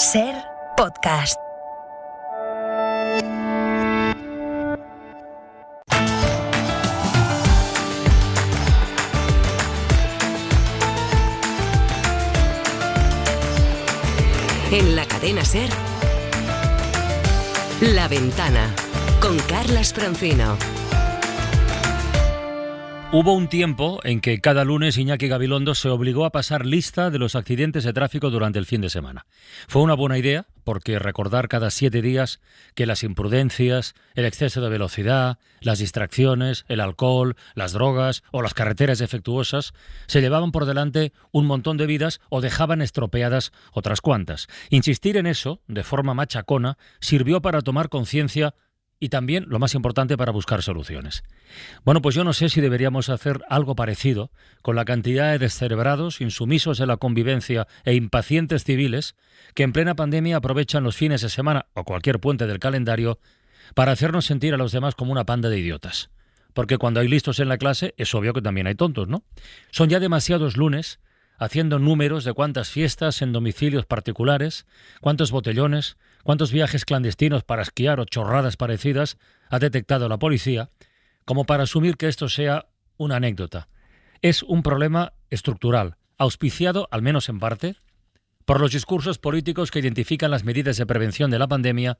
Ser Podcast. En la cadena Ser, La Ventana, con Carlas Francino. Hubo un tiempo en que cada lunes Iñaki Gabilondo se obligó a pasar lista de los accidentes de tráfico durante el fin de semana. Fue una buena idea, porque recordar cada 7 días que las imprudencias, el exceso de velocidad, las distracciones, el alcohol, las drogas o las carreteras defectuosas se llevaban por delante un montón de vidas o dejaban estropeadas otras cuantas. Insistir en eso, de forma machacona, sirvió para tomar conciencia y también, lo más importante, para buscar soluciones. Bueno, pues yo no sé si deberíamos hacer algo parecido con la cantidad de descerebrados, insumisos en la convivencia e impacientes civiles que en plena pandemia aprovechan los fines de semana o cualquier puente del calendario para hacernos sentir a los demás como una panda de idiotas. Porque cuando hay listos en la clase es obvio que también hay tontos, ¿no? Son ya demasiados lunes haciendo números de cuántas fiestas en domicilios particulares, cuántos botellones, cuántos viajes clandestinos para esquiar o chorradas parecidas ha detectado la policía, como para asumir que esto sea una anécdota. Es un problema estructural, auspiciado, al menos en parte, por los discursos políticos que identifican las medidas de prevención de la pandemia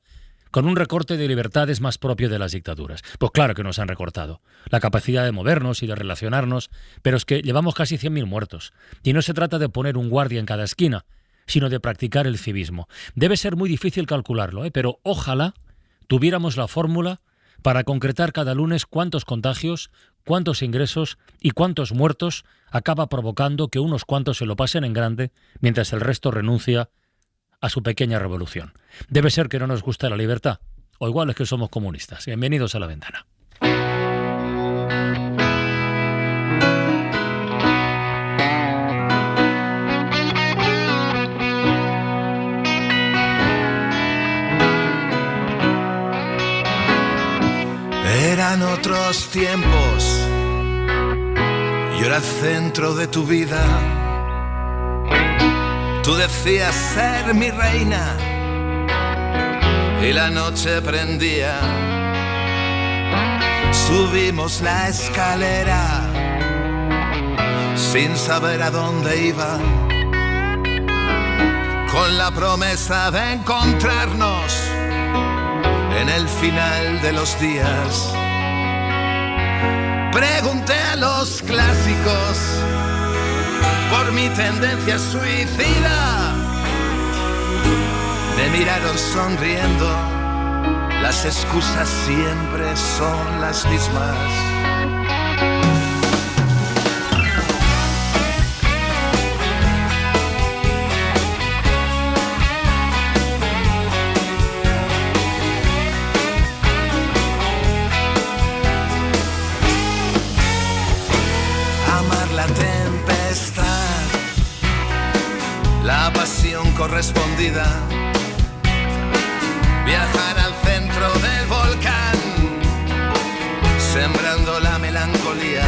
con un recorte de libertades más propio de las dictaduras. Pues claro que nos han recortado la capacidad de movernos y de relacionarnos, pero es que llevamos casi 100.000 muertos. Y no se trata de poner un guardia en cada esquina, sino de practicar el civismo. Debe ser muy difícil calcularlo, pero ojalá tuviéramos la fórmula para concretar cada lunes cuántos contagios, cuántos ingresos y cuántos muertos acaba provocando que unos cuantos se lo pasen en grande mientras el resto renuncia a su pequeña revolución. Debe ser que no nos gusta la libertad, o igual es que somos comunistas. Bienvenidos a La Ventana. Eran otros tiempos, yo era el centro de tu vida. Tú decías ser mi reina y la noche prendía. Subimos la escalera sin saber a dónde iba, con la promesa de encontrarnos en el final de los días. Pregunté a los clásicos por mi tendencia suicida. Me miraron sonriendo, las excusas siempre son las mismas. Amar la tempestad, la pasión correspondida, viajar al centro del volcán, sembrando la melancolía,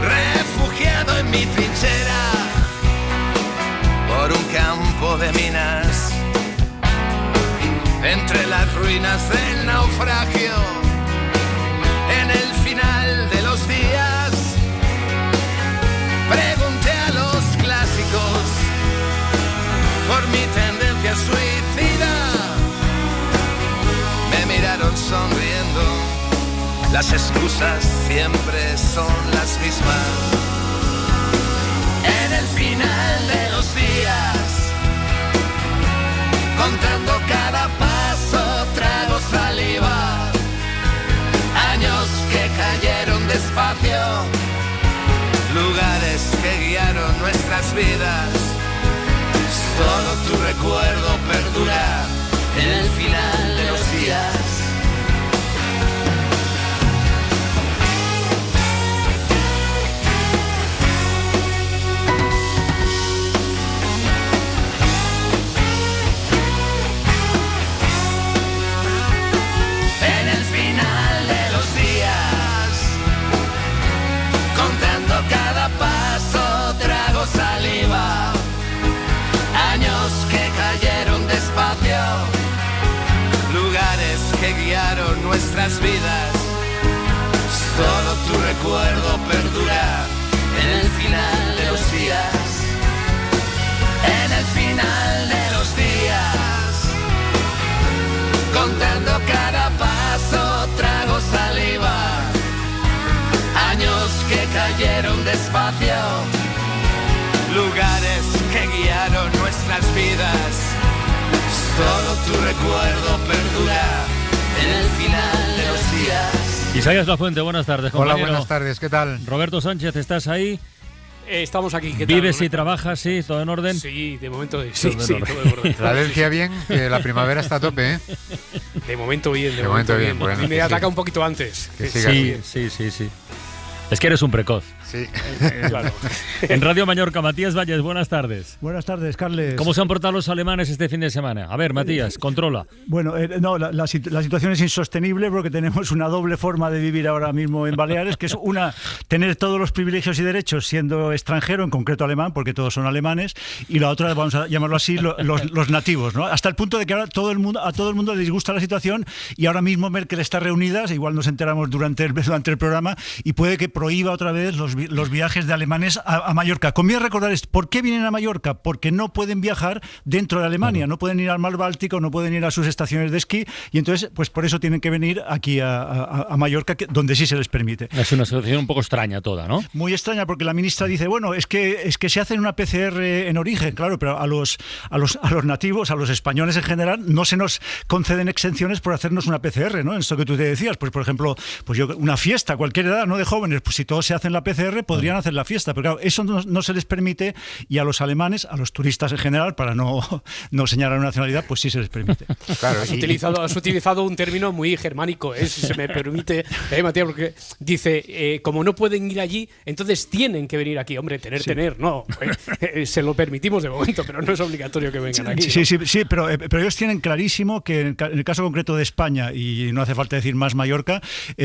refugiado en mi trinchera, por un campo de minas, entre las ruinas del naufragio, en el final de los días. Pregunté a los clásicos por mi tendencia suicida. Me miraron sonriendo, las excusas siempre son las mismas. En el final de los días, contando cada paso, trago saliva, años que cayeron despacio, lugares que guiaron nuestras vidas. Solo tu recuerdo perdura en el final de los días. En el final de los días, contando cada paso, trago saliva, años nuestras vidas. Solo tu recuerdo perdura en el final de los días. En el final de los días, contando cada paso, trago saliva. Años que cayeron despacio, lugares que guiaron nuestras vidas. Solo tu recuerdo perdura en el final de los días. Isaías Lafuente, buenas tardes, compañero. Hola, buenas tardes, ¿qué tal? Roberto Sánchez, ¿estás ahí? Estamos aquí, ¿qué tal? ¿Vives y trabajas, sí? ¿Todo en orden? Sí, de momento sí, Todo en sí, orden. todo en orden. Filadelfia bien, que la primavera está a tope, ¿eh? De momento bien, De momento bien, bueno, Y me que ataca sí. un poquito antes. Que siga Sí, así. sí. Es que eres un precoz. Sí. Claro. En Radio Mallorca, Matías Valles, buenas tardes. Buenas tardes, Carles. ¿Cómo se han portado los alemanes este fin de semana? A ver, Matías, controla. Bueno, no, la situación es insostenible porque tenemos una doble forma de vivir ahora mismo en Baleares, que es una, tener todos los privilegios y derechos siendo extranjero, en concreto alemán, porque todos son alemanes, y la otra, vamos a llamarlo así, los nativos, ¿no? Hasta el punto de que ahora a todo el mundo le disgusta la situación y ahora mismo Merkel está reunida, igual nos enteramos durante el programa, y puede que prohíba otra vez los viajes de alemanes a Mallorca. Conviene recordar esto. ¿Por qué vienen a Mallorca? Porque no pueden viajar dentro de Alemania, no pueden ir al mar Báltico, no pueden ir a sus estaciones de esquí, y entonces pues por eso tienen que venir aquí a Mallorca, donde sí se les permite. Es una situación un poco extraña toda, ¿no? Muy extraña, porque la ministra dice, bueno, es que se hacen una PCR en origen, claro, pero a los nativos, a los españoles en general, no se nos conceden exenciones por hacernos una PCR, ¿no? Esto que tú te decías, pues por ejemplo, pues yo, una fiesta, cualquier edad, no de jóvenes, pues si todos se hacen la PCR, podrían hacer la fiesta, pero claro, eso no se les permite, y a los alemanes, a los turistas en general, para no señalar una nacionalidad, pues sí se les permite. Claro, Has utilizado un término muy germánico, si se me permite, Matías, porque dice, como no pueden ir allí, entonces tienen que venir aquí. Hombre, tener, no. Se lo permitimos de momento, pero no es obligatorio que vengan aquí. Sí, pero ellos tienen clarísimo que en el caso concreto de España, y no hace falta decir más Mallorca,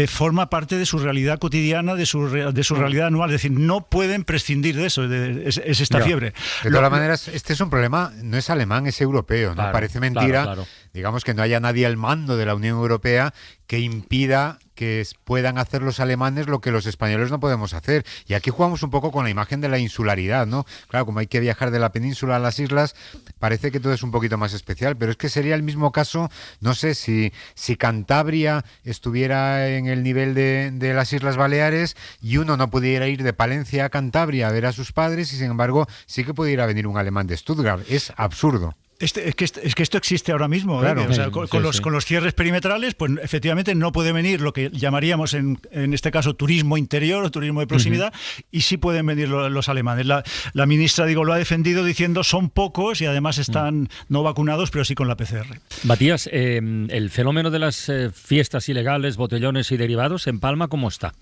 forma parte de su realidad cotidiana, de su realidad anual. Es decir, no pueden prescindir de eso, es esta fiebre. De todas maneras, este es un problema, no es alemán, es europeo, ¿no? Claro, Parece mentira, claro. digamos, que no haya nadie al mando de la Unión Europea que impida que puedan hacer los alemanes lo que los españoles no podemos hacer. Y aquí jugamos un poco con la imagen de la insularidad, ¿no? Claro, como hay que viajar de la península a las islas, parece que todo es un poquito más especial, pero es que sería el mismo caso, no sé, si Cantabria estuviera en el nivel de las Islas Baleares y uno no pudiera ir de Palencia a Cantabria a ver a sus padres, y sin embargo sí que pudiera venir un alemán de Stuttgart. Es absurdo. Es que esto existe ahora mismo, claro. O sea, con los cierres perimetrales, pues efectivamente no puede venir lo que llamaríamos en este caso turismo interior o turismo de proximidad, y sí pueden venir los alemanes. La ministra, lo ha defendido diciendo son pocos y además están no vacunados, pero sí con la PCR. Matías, el fenómeno de las fiestas ilegales, botellones y derivados, ¿en Palma cómo está?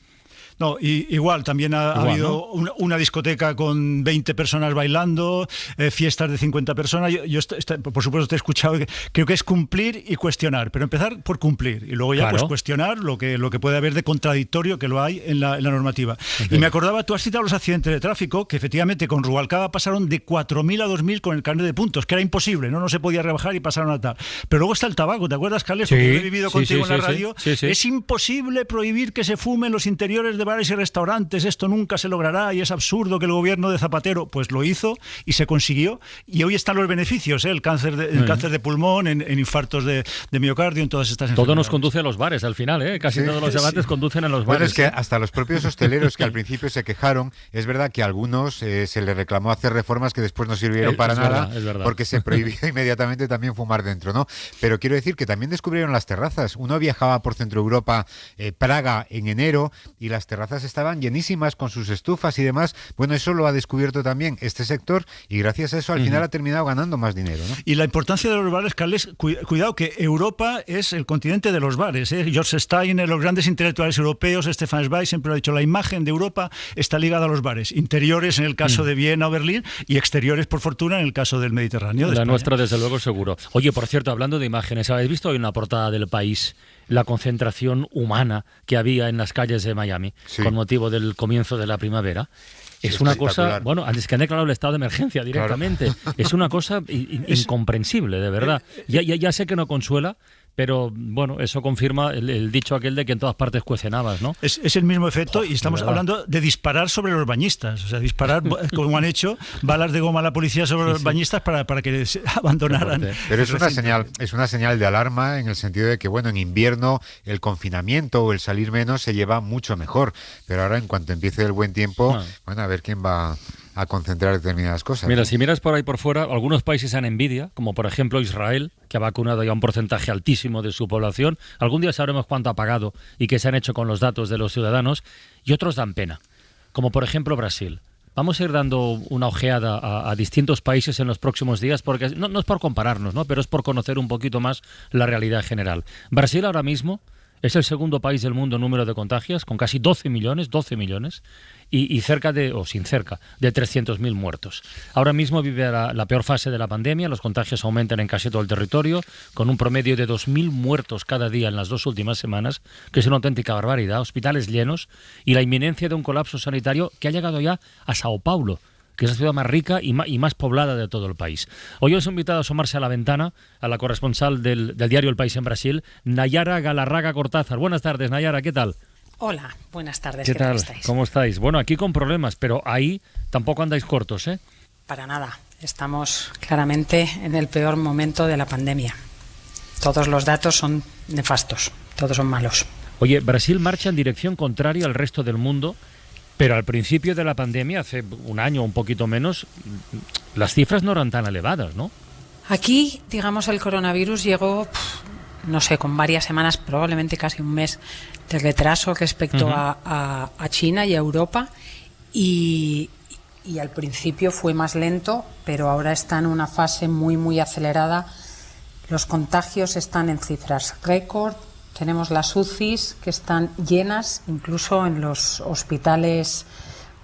No, igual, también ha habido, ¿no?, una discoteca con 20 personas bailando, fiestas de 50 personas. Yo por supuesto, te he escuchado, creo que es cumplir y cuestionar, pero empezar por cumplir y luego ya pues cuestionar lo que puede haber de contradictorio, que lo hay en la normativa. Okay. Y me acordaba, tú has citado los accidentes de tráfico, que efectivamente con Rubalcaba pasaron de 4.000 a 2.000 con el carnet de puntos, que era imposible, no se podía rebajar y pasaron a tal. Pero luego está el tabaco, ¿te acuerdas, Carles? Porque yo he vivido contigo en la radio. Sí. Es imposible prohibir que se fume en los interiores de bares y restaurantes, esto nunca se logrará y es absurdo que el gobierno de Zapatero pues lo hizo y se consiguió, y hoy están los beneficios, el cáncer de pulmón, en infartos de miocardio, en todas estas enfermedades. Todo nos conduce a los bares al final, casi todos los debates conducen a los bares. Bueno, es que hasta los propios hosteleros que al principio se quejaron, es verdad que a algunos se les reclamó hacer reformas que después no sirvieron para nada, verdad. Porque se prohibió inmediatamente también fumar dentro, ¿no? Pero quiero decir que también descubrieron las terrazas. Uno viajaba por Centro Europa, Praga en enero, y las terrazas estaban llenísimas con sus estufas y demás. Bueno, eso lo ha descubierto también este sector, y gracias a eso al final ha terminado ganando más dinero, ¿no? Y la importancia de los bares, Carles, cuidado que Europa es el continente de los bares, ¿eh? George Steiner, los grandes intelectuales europeos, Stefan Zweig siempre lo ha dicho, la imagen de Europa está ligada a los bares, interiores en el caso de Viena o Berlín, y exteriores, por fortuna, en el caso del Mediterráneo. La nuestra, desde luego, seguro. Oye, por cierto, hablando de imágenes, ¿habéis visto hoy una portada del País la concentración humana que había en las calles de Miami con motivo del comienzo de la primavera? Es una cosa, bueno, antes que han declarado el estado de emergencia directamente, es una cosa incomprensible, de verdad. Ya sé que no consuela, pero bueno, eso confirma el dicho aquel de que en todas partes cuecen habas, ¿no? Es el mismo efecto y estamos hablando de disparar sobre los bañistas, o sea, disparar, como han hecho, balas de goma a la policía sobre los bañistas para que abandonaran. Pero es una señal de alarma en el sentido de que, bueno, en invierno el confinamiento o el salir menos se lleva mucho mejor, pero ahora en cuanto empiece el buen tiempo, bueno, a ver quién va a concentrar determinadas cosas. Mira, si miras por ahí por fuera, algunos países han envidia, como por ejemplo Israel, que ha vacunado ya un porcentaje altísimo de su población. Algún día sabremos cuánto ha pagado y qué se han hecho con los datos de los ciudadanos, y otros dan pena, como por ejemplo Brasil. Vamos a ir dando una ojeada a distintos países en los próximos días, porque no es por compararnos, ¿no? Pero es por conocer un poquito más la realidad general. Brasil ahora mismo es el segundo país del mundo en número de contagios, con casi 12 millones, y cerca de 300.000 muertos. Ahora mismo vive la peor fase de la pandemia, los contagios aumentan en casi todo el territorio, con un promedio de 2.000 muertos cada día en las 2 últimas semanas, que es una auténtica barbaridad, hospitales llenos, y la inminencia de un colapso sanitario que ha llegado ya a Sao Paulo, que es la ciudad más rica y más poblada de todo el país. Hoy os he invitado a asomarse a la ventana a la corresponsal del diario El País en Brasil, Nayara Galarraga Cortázar. Buenas tardes, Nayara, ¿qué tal? Hola, buenas tardes. ¿Qué tal estáis? ¿Cómo estáis? Bueno, aquí con problemas, pero ahí tampoco andáis cortos, ¿eh? Para nada. Estamos claramente en el peor momento de la pandemia. Todos los datos son nefastos, todos son malos. Oye, Brasil marcha en dirección contraria al resto del mundo, pero al principio de la pandemia, hace un año o un poquito menos, las cifras no eran tan elevadas, ¿no? Aquí, digamos, el coronavirus llegó, no sé, con varias semanas, probablemente casi un mes de retraso respecto a China y a Europa, y al principio fue más lento, pero ahora está en una fase muy, muy acelerada. Los contagios están en cifras récord. Tenemos las UCIs que están llenas, incluso en los hospitales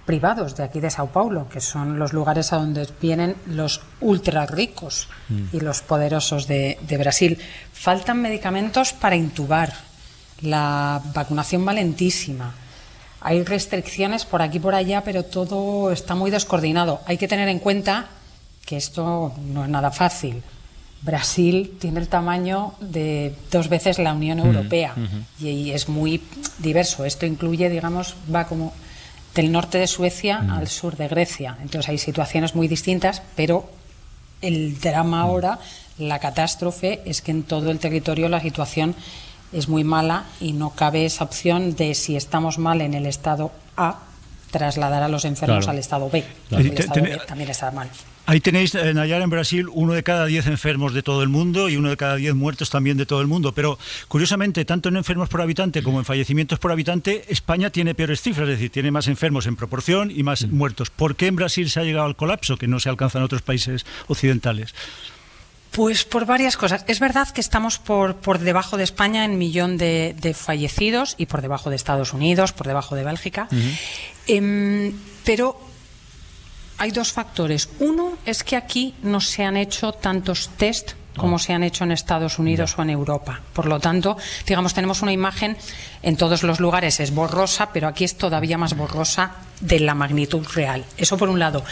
privados de aquí de Sao Paulo, que son los lugares a donde vienen los ultra ricos y los poderosos de Brasil. Faltan medicamentos para intubar. La vacunación va lentísima. Hay restricciones por aquí y por allá, pero todo está muy descoordinado. Hay que tener en cuenta que esto no es nada fácil. Brasil tiene el tamaño de 2 veces la Unión Europea y es muy diverso. Esto incluye, digamos, va como del norte de Suecia al sur de Grecia. Entonces hay situaciones muy distintas, pero el drama ahora, la catástrofe, es que en todo el territorio la situación es muy mala y no cabe esa opción de, si estamos mal en el estado A, trasladar a los enfermos al estado B. El estado B también está mal. Ahí tenéis, Nayara, en Brasil, 1 de cada 10 enfermos de todo el mundo y 1 de cada 10 muertos también de todo el mundo. Pero, curiosamente, tanto en enfermos por habitante como en fallecimientos por habitante, España tiene peores cifras, es decir, tiene más enfermos en proporción y más muertos. ¿Por qué en Brasil se ha llegado al colapso que no se alcanza en otros países occidentales? Pues por varias cosas. Es verdad que estamos por debajo de España en millón de fallecidos y por debajo de Estados Unidos, por debajo de Bélgica. Pero hay 2 factores. Uno es que aquí no se han hecho tantos test como se han hecho en Estados Unidos o en Europa. Por lo tanto, digamos, tenemos una imagen, en todos los lugares es borrosa, pero aquí es todavía más borrosa de la magnitud real. Eso por un lado.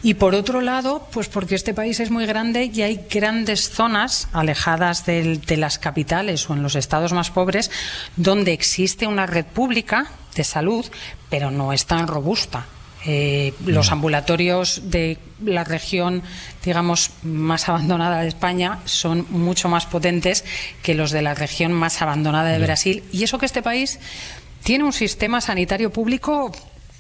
Y por otro lado, pues porque este país es muy grande y hay grandes zonas alejadas de las capitales o en los estados más pobres donde existe una red pública de salud, pero no es tan robusta. Los ambulatorios de la región, digamos, más abandonada de España son mucho más potentes que los de la región más abandonada de Brasil. Y eso que este país tiene un sistema sanitario público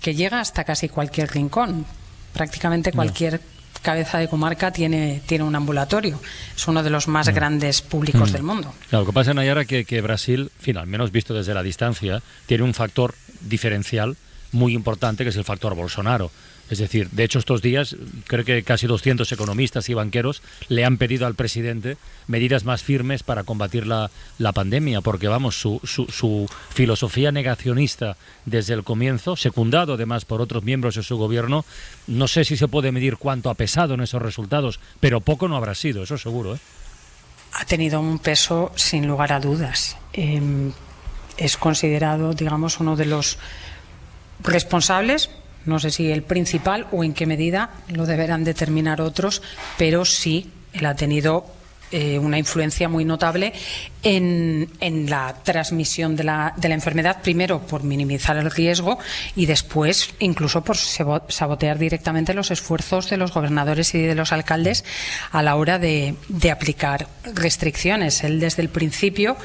que llega hasta casi cualquier rincón. Prácticamente cualquier cabeza de comarca tiene un ambulatorio. Es uno de los más grandes públicos del mundo. Claro, lo que pasa, Nayara, que Brasil, al menos visto desde la distancia, tiene un factor diferencial muy importante, que es el factor Bolsonaro. Es decir, de hecho, estos días creo que casi 200 economistas y banqueros le han pedido al presidente medidas más firmes para combatir la pandemia, porque vamos, su filosofía negacionista desde el comienzo, secundado además por otros miembros de su gobierno, no sé si se puede medir cuánto ha pesado en esos resultados, pero poco no habrá sido, eso seguro, ¿eh? Ha tenido un peso sin lugar a dudas. Es considerado, digamos, uno de los responsables, no sé si el principal o en qué medida lo deberán determinar otros, pero sí, él ha tenido una influencia muy notable en la transmisión de la enfermedad, primero por minimizar el riesgo y después incluso por sabotear directamente los esfuerzos de los gobernadores y de los alcaldes a la hora de aplicar restricciones. Él desde el principio,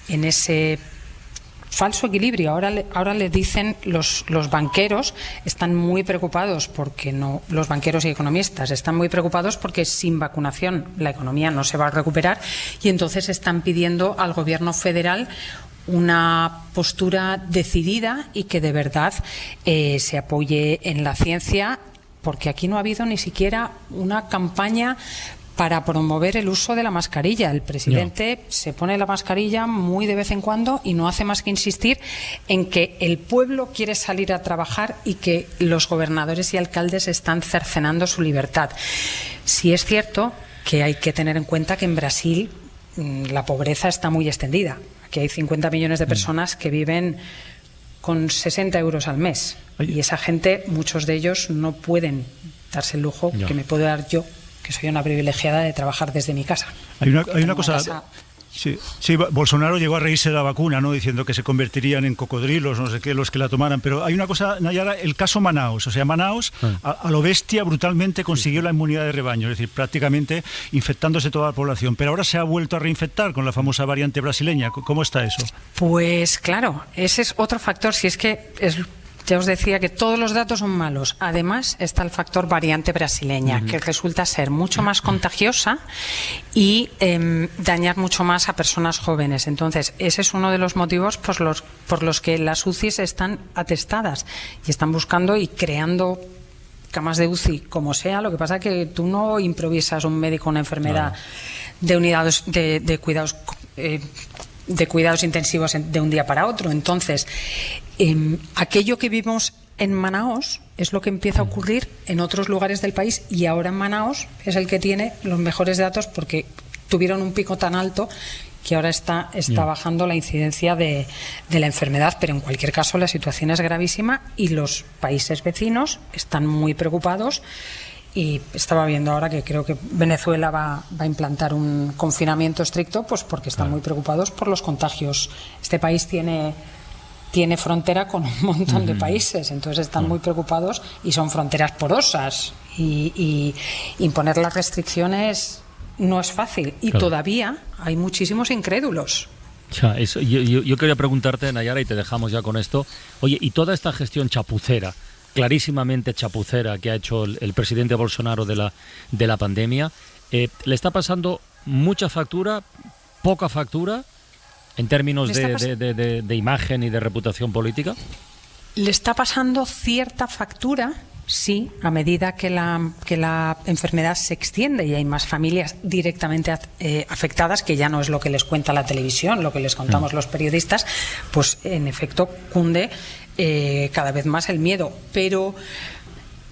en ese falso equilibrio, ahora le dicen los banqueros están muy preocupados porque no, los banqueros y economistas están muy preocupados porque sin vacunación la economía no se va a recuperar, y entonces están pidiendo al gobierno federal una postura decidida y que de verdad se apoye en la ciencia, porque aquí no ha habido ni siquiera una campaña para promover el uso de la mascarilla. El presidente se pone la mascarilla muy de vez en cuando y no hace más que insistir en que el pueblo quiere salir a trabajar y que los gobernadores y alcaldes están cercenando su libertad. Sí es cierto que hay que tener en cuenta que en Brasil la pobreza está muy extendida. Aquí hay 50 millones de personas que viven con 60 euros al mes. Y esa gente, muchos de ellos no pueden darse el lujo que me puedo dar yo, que soy una privilegiada de trabajar desde mi casa. Hay una cosa... Sí, Bolsonaro llegó a reírse de la vacuna, ¿no? Diciendo que se convertirían en cocodrilos, no sé qué, los que la tomaran. Pero hay una cosa, Nayara, el caso Manaos. O sea, Manaos, a lo bestia, brutalmente consiguió la inmunidad de rebaño, es decir, prácticamente infectándose toda la población. Pero ahora se ha vuelto a reinfectar con la famosa variante brasileña. ¿Cómo está eso? Pues claro, ese es otro factor. Si es que ya os decía que todos los datos son malos. Además está el factor variante brasileña, que resulta ser mucho más contagiosa y dañar mucho más a personas jóvenes. Entonces, ese es uno de los motivos por los que las UCIs están atestadas y están buscando y creando camas de UCI, como sea. Lo que pasa es que tú no improvisas un médico una enfermedad de unidades de cuidados intensivos de un día para otro. Entonces, aquello que vimos en Manaos es lo que empieza a ocurrir en otros lugares del país, y ahora en Manaos es el que tiene los mejores datos porque tuvieron un pico tan alto que ahora está bajando la incidencia de la enfermedad. Pero en cualquier caso la situación es gravísima y los países vecinos están muy preocupados. Y estaba viendo ahora que creo que Venezuela va a implantar un confinamiento estricto, pues porque están muy preocupados por los contagios. Este país tiene frontera con un montón de países, entonces están muy preocupados y son fronteras porosas. Y imponer las restricciones no es fácil. Y todavía hay muchísimos incrédulos. Yo quería preguntarte, Nayara, y te dejamos ya con esto. Oye, y toda esta gestión chapucera, clarísimamente chapucera, que ha hecho el presidente Bolsonaro de la pandemia, ¿le está pasando mucha factura, poca factura, en términos de imagen y de reputación política? Le está pasando cierta factura, sí, a medida que la enfermedad se extiende y hay más familias directamente afectadas, que ya no es lo que les cuenta la televisión, lo que les contamos los periodistas, pues en efecto cunde cada vez más el miedo, pero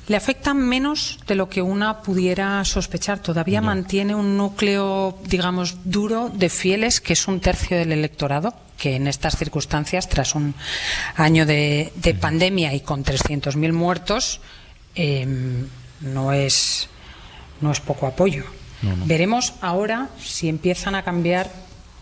le afecta menos de lo que una pudiera sospechar. Todavía mantiene un núcleo, digamos, duro de fieles, que es un tercio del electorado, que en estas circunstancias, tras un año de pandemia y con 300.000 muertos, no es poco apoyo. Veremos ahora si empiezan a cambiar,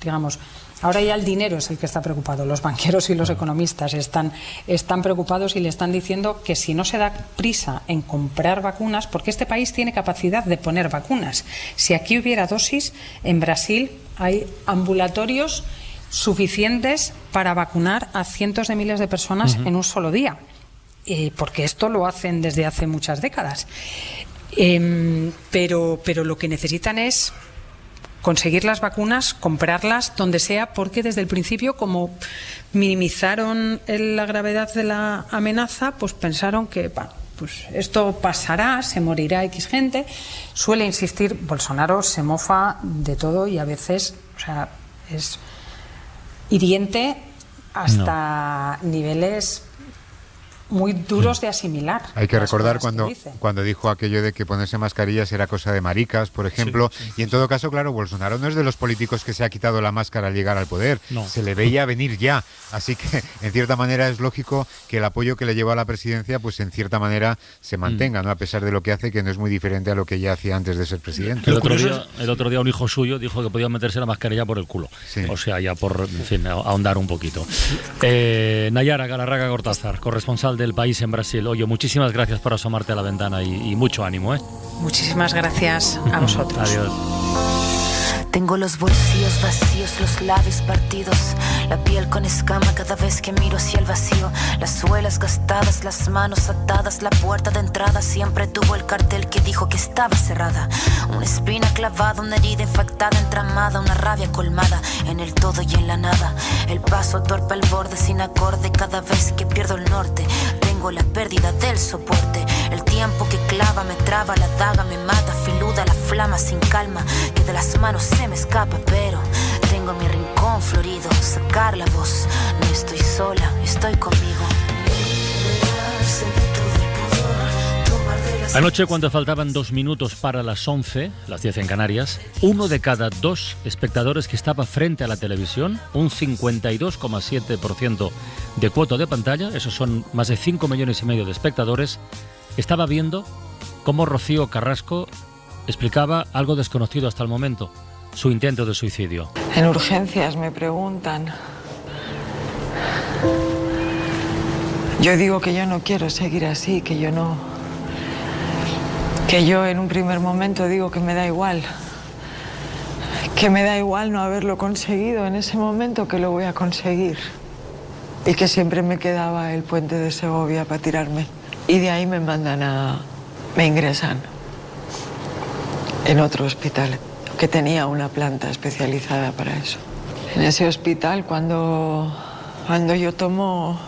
digamos. Ahora ya el dinero es el que está preocupado. Los banqueros y los economistas están preocupados y le están diciendo que si no se da prisa en comprar vacunas, porque este país tiene capacidad de poner vacunas. Si aquí hubiera dosis, en Brasil hay ambulatorios suficientes para vacunar a cientos de miles de personas en un solo día, porque esto lo hacen desde hace muchas décadas. Pero lo que necesitan es conseguir las vacunas, comprarlas donde sea, porque desde el principio, como minimizaron la gravedad de la amenaza, pues pensaron que pues esto pasará, se morirá X gente. Suele insistir, Bolsonaro se mofa de todo y a veces, o sea, es hiriente hasta niveles muy duros de asimilar. Hay que las recordar cosas cuando dijo aquello de que ponerse mascarillas era cosa de maricas, por ejemplo, y en todo caso, claro, Bolsonaro no es de los políticos que se ha quitado la máscara al llegar al poder, se le veía venir ya, así que en cierta manera es lógico que el apoyo que le llevó a la presidencia, pues en cierta manera se mantenga, ¿no? A pesar de lo que hace, que no es muy diferente a lo que ya hacía antes de ser presidente. El otro día un hijo suyo dijo que podía meterse la mascarilla por el culo. Sí. O sea, ya por, en fin, ahondar un poquito. Nayara Galarraga Cortázar, corresponsal del País en Brasil. Oye, muchísimas gracias por asomarte a la ventana y mucho ánimo, ¿eh? Muchísimas gracias a vosotros. Adiós. Tengo los bolsillos vacíos, los labios partidos, la piel con escama cada vez que miro hacia el vacío, las suelas gastadas, las manos atadas, la puerta de entrada siempre tuvo el cartel que dijo que estaba cerrada. Una espina clavada, una herida infectada, entramada, una rabia colmada en el todo y en la nada. El paso torpe al borde sin acorde cada vez que pierdo el norte. Tengo la pérdida del soporte, el tiempo que clava me traba, la daga me mata, filuda la flama sin calma, que de las manos se me escapa, pero tengo mi rincón florido, sacar la voz, no estoy sola, estoy conmigo. Anoche, cuando faltaban 2 minutos para las 11, las 10 en Canarias, 1 de cada 2 espectadores que estaba frente a la televisión, un 52,7% de cuota de pantalla, esos son más de 5,5 millones de espectadores, estaba viendo cómo Rocío Carrasco explicaba algo desconocido hasta el momento, su intento de suicidio. En urgencias me preguntan. Yo digo que yo no quiero seguir así, que yo en un primer momento digo que me da igual no haberlo conseguido en ese momento, que lo voy a conseguir, y que siempre me quedaba el puente de Segovia para tirarme, y de ahí me ingresan en otro hospital que tenía una planta especializada para eso. En ese hospital, cuando yo tomo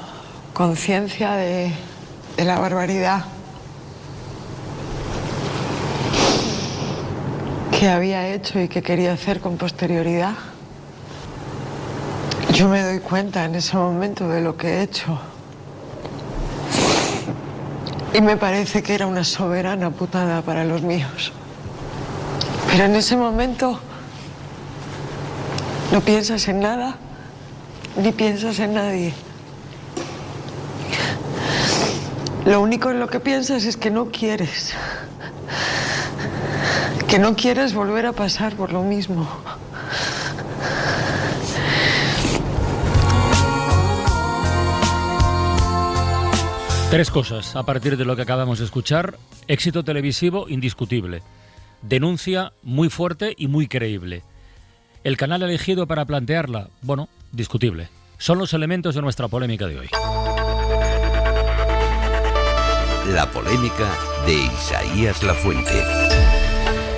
conciencia de la barbaridad que había hecho y que quería hacer con posterioridad, yo me doy cuenta en ese momento de lo que he hecho. Y me parece que era una soberana putada para los míos. Pero en ese momento no piensas en nada, ni piensas en nadie. Lo único en lo que piensas es que no quieres volver a pasar por lo mismo. Tres cosas a partir de lo que acabamos de escuchar. Éxito televisivo indiscutible. Denuncia muy fuerte y muy creíble. El canal elegido para plantearla, bueno, discutible. Son los elementos de nuestra polémica de hoy. La polémica de Isaías Lafuente.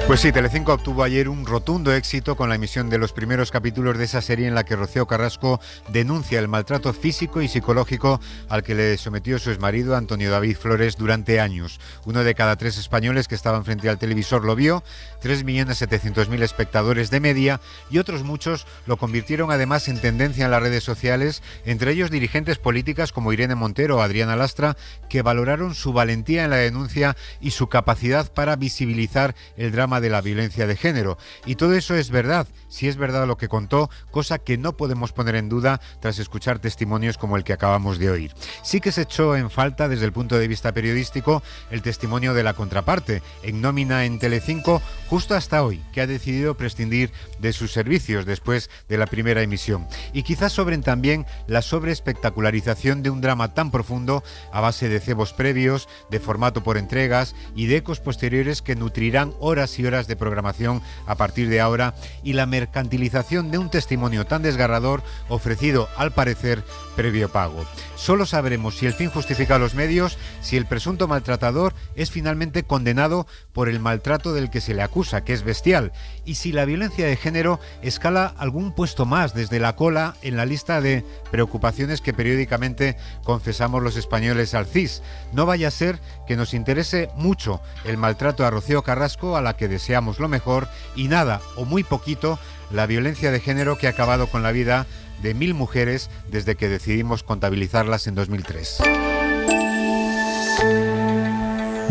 Pues sí, Telecinco obtuvo ayer un rotundo éxito con la emisión de los primeros capítulos de esa serie en la que Rocío Carrasco denuncia el maltrato físico y psicológico al que le sometió su exmarido Antonio David Flores durante años. 1 de cada 3 españoles que estaban frente al televisor lo vio, 3.700.000 espectadores de media, y otros muchos lo convirtieron además en tendencia en las redes sociales, entre ellos dirigentes políticas como Irene Montero o Adriana Lastra, que valoraron su valentía en la denuncia y su capacidad para visibilizar el drama de la violencia de género. Y todo eso es verdad, si es verdad lo que contó, cosa que no podemos poner en duda tras escuchar testimonios como el que acabamos de oír. Sí que se echó en falta desde el punto de vista periodístico el testimonio de la contraparte, en nómina en Telecinco justo hasta hoy, que ha decidido prescindir de sus servicios después de la primera emisión. Y quizás sobren también la sobreespectacularización de un drama tan profundo a base de cebos previos, de formato por entregas y de ecos posteriores que nutrirán horas y horas de programación a partir de ahora, y la mercantilización de un testimonio tan desgarrador ofrecido, al parecer, previo pago. Solo sabremos si el fin justifica los medios, si el presunto maltratador es finalmente condenado por el maltrato del que se le acusa, que es bestial, y si la violencia de género escala algún puesto más desde la cola en la lista de preocupaciones que periódicamente confesamos los españoles al CIS. No vaya a ser que nos interese mucho el maltrato a Rocío Carrasco, a la que deseamos lo mejor, y nada o muy poquito la violencia de género que ha acabado con la vida de 1.000 mujeres desde que decidimos contabilizarlas en 2003.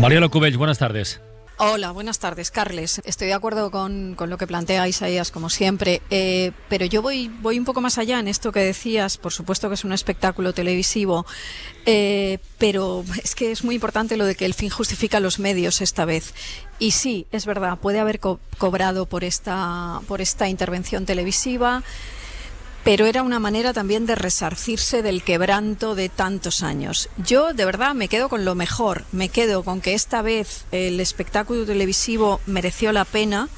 Mariola Cubells, buenas tardes. Hola, buenas tardes, Carles. Estoy de acuerdo con lo que plantea Isaías, como siempre, pero yo voy un poco más allá en esto que decías. Por supuesto que es un espectáculo televisivo, pero es que es muy importante lo de que el fin justifica los medios esta vez. Y sí, es verdad, puede haber cobrado por esta intervención televisiva, pero era una manera también de resarcirse del quebranto de tantos años. Yo, de verdad, me quedo con lo mejor. Me quedo con que esta vez el espectáculo televisivo mereció la pena,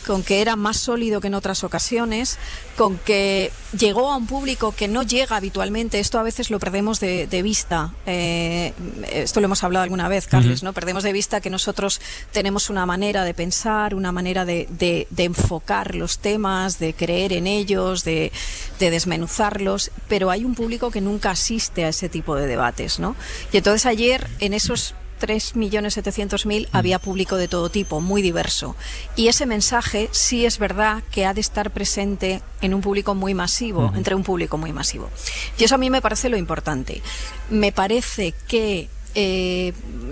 con que era más sólido que en otras ocasiones, con que llegó a un público que no llega habitualmente. Esto a veces lo perdemos de vista. Esto lo hemos hablado alguna vez, Carles, ¿no? Perdemos de vista que nosotros tenemos una manera de pensar, una manera de enfocar los temas, de creer en ellos, de desmenuzarlos, pero hay un público que nunca asiste a ese tipo de debates, ¿no? Y entonces ayer, en esos 3.700.000 había público de todo tipo, muy diverso. Y ese mensaje sí es verdad que ha de estar presente en un público muy masivo, entre un público muy masivo. Y eso a mí me parece lo importante. Me parece que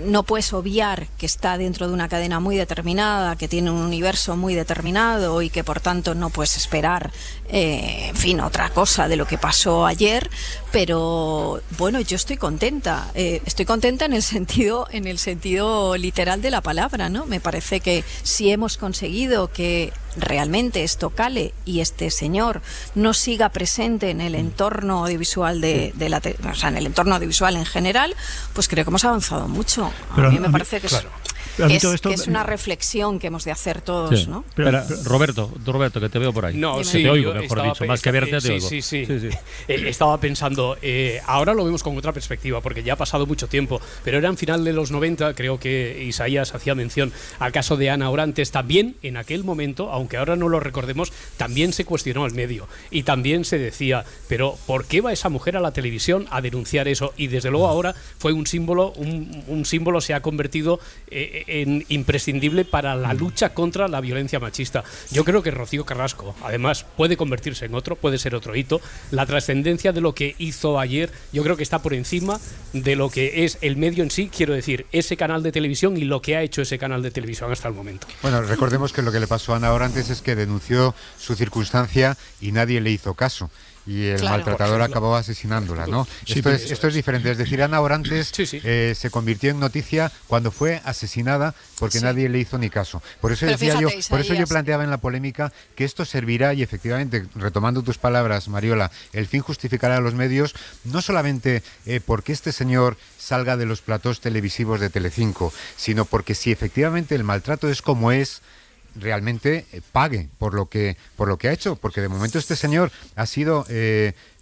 no puedes obviar que está dentro de una cadena muy determinada, que tiene un universo muy determinado y que por tanto no puedes esperar, en fin, otra cosa de lo que pasó ayer. Pero bueno, yo estoy contenta. Estoy contenta en el sentido literal de la palabra, ¿no? Me parece que si hemos conseguido que realmente esto cale y este señor no siga presente en el entorno audiovisual o sea, en el entorno audiovisual en general, pues creo que hemos avanzado mucho. A mí me parece que es una reflexión que hemos de hacer todos, sí, ¿no? Pero, Roberto, que te veo por ahí. No, sí, te oigo, mejor dicho, más que verte, te oigo. Sí. Estaba pensando, ahora lo vemos con otra perspectiva, porque ya ha pasado mucho tiempo, pero era en final de los 90, creo que Isaías hacía mención al caso de Ana Orantes. También en aquel momento, aunque ahora no lo recordemos, también se cuestionó el medio y también se decía, pero ¿por qué va esa mujer a la televisión a denunciar eso? Y desde luego ahora fue un símbolo, un símbolo se ha convertido en imprescindible para la lucha contra la violencia machista. Yo creo que Rocío Carrasco, además, puede convertirse en otro, puede ser otro hito. La trascendencia de lo que hizo ayer, yo creo que está por encima de lo que es el medio en sí, quiero decir, ese canal de televisión y lo que ha hecho ese canal de televisión hasta el momento. Bueno, recordemos que lo que le pasó a Ana Orantes es que denunció su circunstancia y nadie le hizo caso. Y el maltratador acabó asesinándola, ¿no? Sí, esto es diferente. Es decir, Ana Orantes se convirtió en noticia cuando fue asesinada porque nadie le hizo ni caso. Por eso yo planteaba en la polémica que esto servirá, y efectivamente, retomando tus palabras, Mariola, el fin justificará a los medios, no solamente porque este señor salga de los platós televisivos de Telecinco, sino porque si efectivamente el maltrato es como es, realmente pague por lo que ha hecho, porque de momento este señor ha sido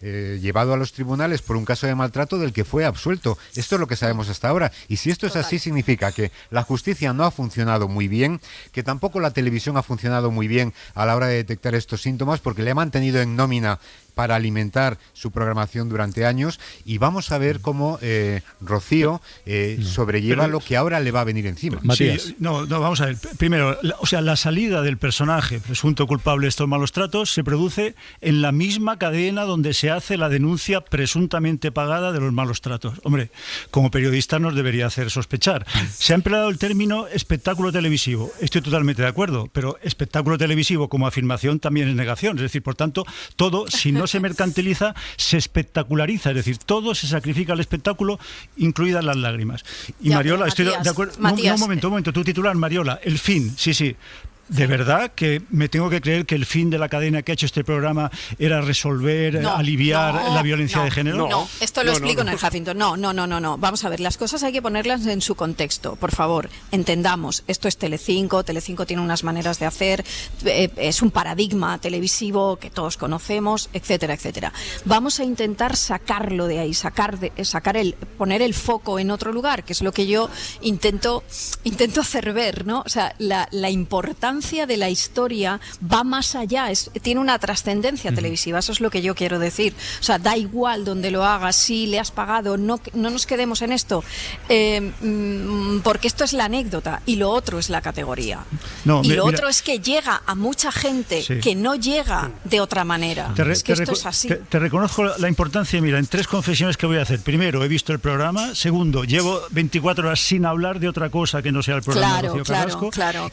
llevado a los tribunales por un caso de maltrato del que fue absuelto. Esto es lo que sabemos hasta ahora, y si esto es así, significa que la justicia no ha funcionado muy bien, que tampoco la televisión ha funcionado muy bien a la hora de detectar estos síntomas, porque le ha mantenido en nómina para alimentar su programación durante años, y vamos a ver cómo Rocío sobrelleva lo que ahora le va a venir encima. Matías. Sí, vamos a ver. Primero, la salida del personaje presunto culpable de estos malos tratos se produce en la misma cadena donde se hace la denuncia presuntamente pagada de los malos tratos. Hombre, como periodista nos debería hacer sospechar. Se ha empleado el término espectáculo televisivo. Estoy totalmente de acuerdo, pero espectáculo televisivo como afirmación también es negación. Es decir, por tanto, todo, si no se mercantiliza, se espectaculariza. Es decir, todo se sacrifica al espectáculo, incluidas las lágrimas. Y Mariola, estoy de acuerdo. Un momento. Tu titular, Mariola, el fin, sí. ¿De verdad que me tengo que creer que el fin de la cadena que ha hecho este programa era resolver, aliviar la violencia de género? No, esto lo explico en el Huffington. No. Vamos a ver, las cosas hay que ponerlas en su contexto, por favor. Entendamos, esto es Telecinco tiene unas maneras de hacer, es un paradigma televisivo que todos conocemos, etcétera. Vamos a intentar sacarlo de ahí, poner el foco en otro lugar, que es lo que yo intento hacer ver, ¿no? O sea, la importancia importancia de la historia va más allá, tiene una trascendencia televisiva, eso es lo que yo quiero decir. O sea, da igual donde lo hagas, si le has pagado, no nos quedemos en esto, porque esto es la anécdota y lo otro es la categoría. Otro es que llega a mucha gente que no llega de otra manera. Esto es así. Te reconozco la importancia, mira, en 3 confesiones que voy a hacer. Primero, he visto el programa. Segundo, llevo 24 horas sin hablar de otra cosa que no sea el programa de Rocío Carrasco. Claro.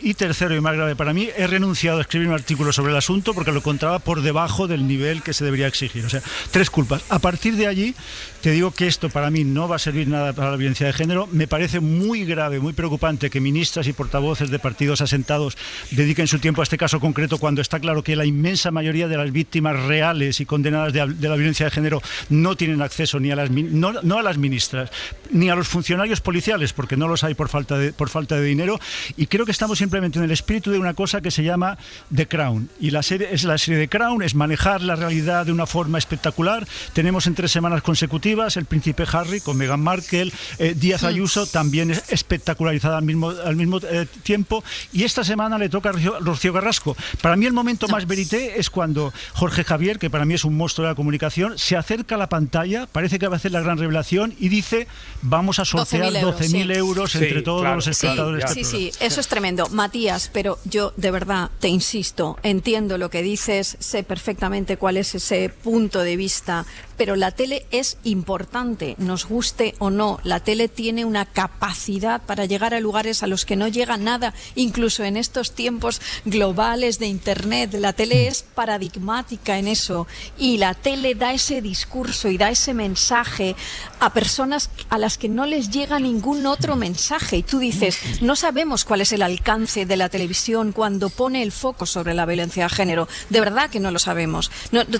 Y tercero, y más grave para mí, he renunciado a escribir un artículo sobre el asunto porque lo encontraba por debajo del nivel que se debería exigir. O sea, 3 culpas. A partir de allí, te digo que esto para mí no va a servir nada para la violencia de género. Me parece muy grave, muy preocupante que ministras y portavoces de partidos asentados dediquen su tiempo a este caso concreto cuando está claro que la inmensa mayoría de las víctimas reales y condenadas de la violencia de género no tienen acceso ni a las no a las ministras ni a los funcionarios policiales, porque no los hay por falta de dinero. Y creo que estamos simplemente en el espíritu de una cosa que se llama The Crown, y la serie The Crown es manejar la realidad de una forma espectacular. Tenemos en 3 semanas consecutivas el príncipe Harry con Meghan Markle, Díaz Ayuso también es espectacularizada al mismo tiempo, y esta semana le toca a Rocío Carrasco. Para mí el momento más verité es cuando Jorge Javier, que para mí es un monstruo de la comunicación, se acerca a la pantalla, parece que va a hacer la gran revelación y dice: vamos a sortear 12.000 euros entre todos los espectadores. Sí, eso es tremendo, Matías, pero yo de verdad te insisto, entiendo lo que dices, sé perfectamente cuál es ese punto de vista, pero la tele es importante, nos guste o no. La tele tiene una capacidad para llegar a lugares a los que no llega nada, incluso en estos tiempos globales de Internet. La tele es paradigmática en eso, y la tele da ese discurso y da ese mensaje a personas a las que no les llega ningún otro mensaje. Y tú dices, no sabemos cuál es el alcance de la televisión cuando pone el foco sobre la violencia de género. De verdad que no lo sabemos.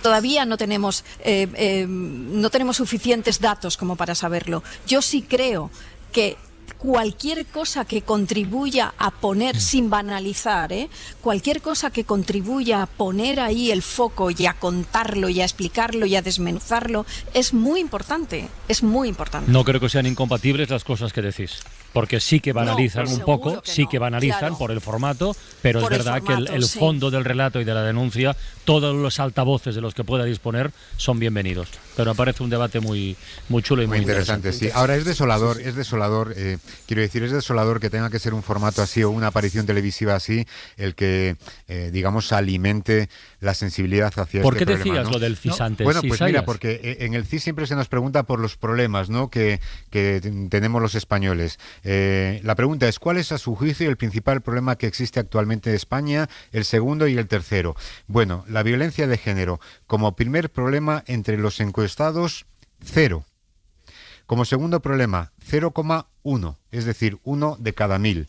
Todavía no tenemos suficientes datos como para saberlo. Yo sí creo que cualquier cosa que contribuya a poner, sin banalizar, cualquier cosa que contribuya a poner ahí el foco y a contarlo y a explicarlo y a desmenuzarlo es muy importante, No creo que sean incompatibles las cosas que decís, porque sí que banalizan un poco, sí que banalizan por el formato, pero es verdad que el fondo del relato y de la denuncia, todos los altavoces de los que pueda disponer son bienvenidos. Pero me parece un debate muy chulo y muy interesante. Sí. Ahora es desolador, quiero decir, es desolador que tenga que ser un formato así o una aparición televisiva así el que, digamos, alimente la sensibilidad hacia ¿Por qué este problema, decías ¿no? lo del CIS antes? Bueno, pues mira, porque en el CIS siempre se nos pregunta por los problemas, ¿no?, que tenemos los españoles. La pregunta es, ¿cuál es a su juicio el principal problema que existe actualmente en España, el segundo y el tercero? Bueno, la violencia de género. Como primer problema entre los encuestados, 0. Como segundo problema, 0,1, es decir, 1 de cada 1.000.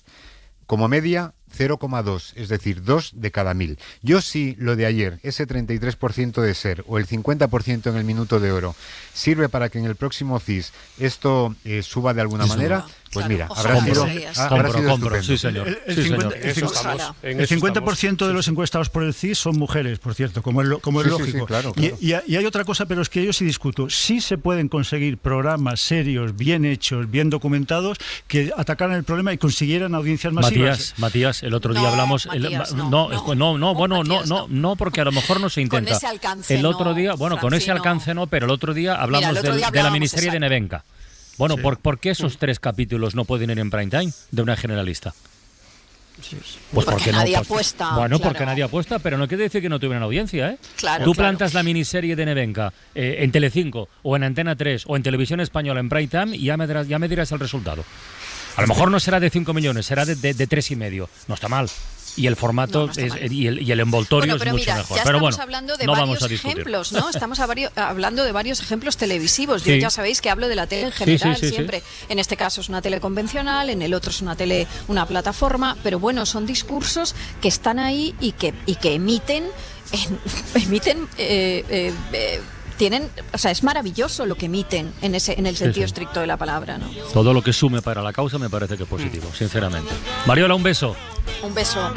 Como media, 0,2, es decir, 2 de cada 1.000. Yo sí, lo de ayer, ese 33% de SER o el 50% en el Minuto de Oro, sirve para que en el próximo CIS esto suba de alguna manera, pues claro, mira, habrá sido estupendo. Sí, señor. El 50% de los encuestados por el CIS son mujeres, por cierto, como es lógico. Sí, claro. Y hay otra cosa, pero es que yo sí discuto. Sí se pueden conseguir programas serios, bien hechos, bien documentados, que atacaran el problema y consiguieran audiencias masivas. Matías, el otro día hablamos... No, porque a lo mejor no se intenta. Con ese alcance el otro día, con ese alcance no, pero el otro día hablamos de la miniserie de Nevenka. Bueno, sí. ¿Por qué esos 3 capítulos no pueden ir en prime time de una generalista? Pues porque nadie apuesta. Bueno, claro. Porque nadie apuesta, pero no quiere decir que no tuvieran audiencia, ¿eh? Claro, Tú plantas la miniserie de Nevenka en Telecinco o en Antena 3 o en Televisión Española en prime time y ya me dirás el resultado. A lo mejor no será de 5 millones, será de 3,5. No está mal. Y el formato y el envoltorio es mucho mejor. Ya pero estamos hablando de varios ejemplos, ¿no? Estamos hablando de varios ejemplos televisivos. Yo ya sabéis que hablo de la tele en general siempre. En este caso es una tele convencional, en el otro es una plataforma, pero bueno, son discursos que están ahí y que emiten es maravilloso lo que emiten en el sentido estricto de la palabra, ¿no? Todo lo que sume para la causa me parece que es positivo, sinceramente. Mariola, un beso. Un beso.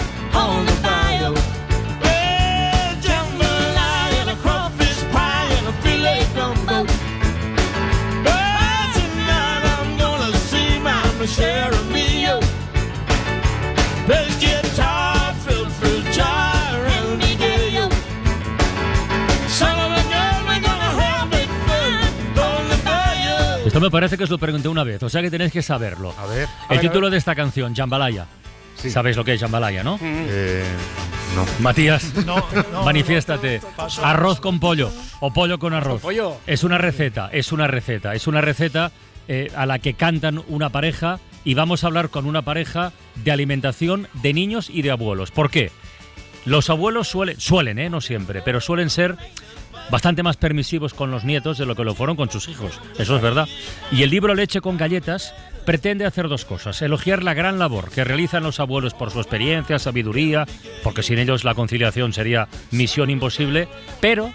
Let's get tired. No me parece que os lo pregunté una vez, o sea que tenéis que saberlo. A ver. El título de esta canción, Jambalaya. Sí. ¿Sabéis lo que es jambalaya, no? No. Matías, No, manifiéstate. Arroz con pollo o pollo con arroz. pollo. Es una receta a la que cantan una pareja y vamos a hablar con una pareja de alimentación de niños y de abuelos. ¿Por qué? Los abuelos suelen, no siempre, pero suelen ser bastante más permisivos con los nietos de lo que lo fueron con sus hijos. Eso es verdad. Y el libro Leche con galletas pretende hacer dos cosas. Elogiar la gran labor que realizan los abuelos por su experiencia, sabiduría, porque sin ellos la conciliación sería misión imposible, pero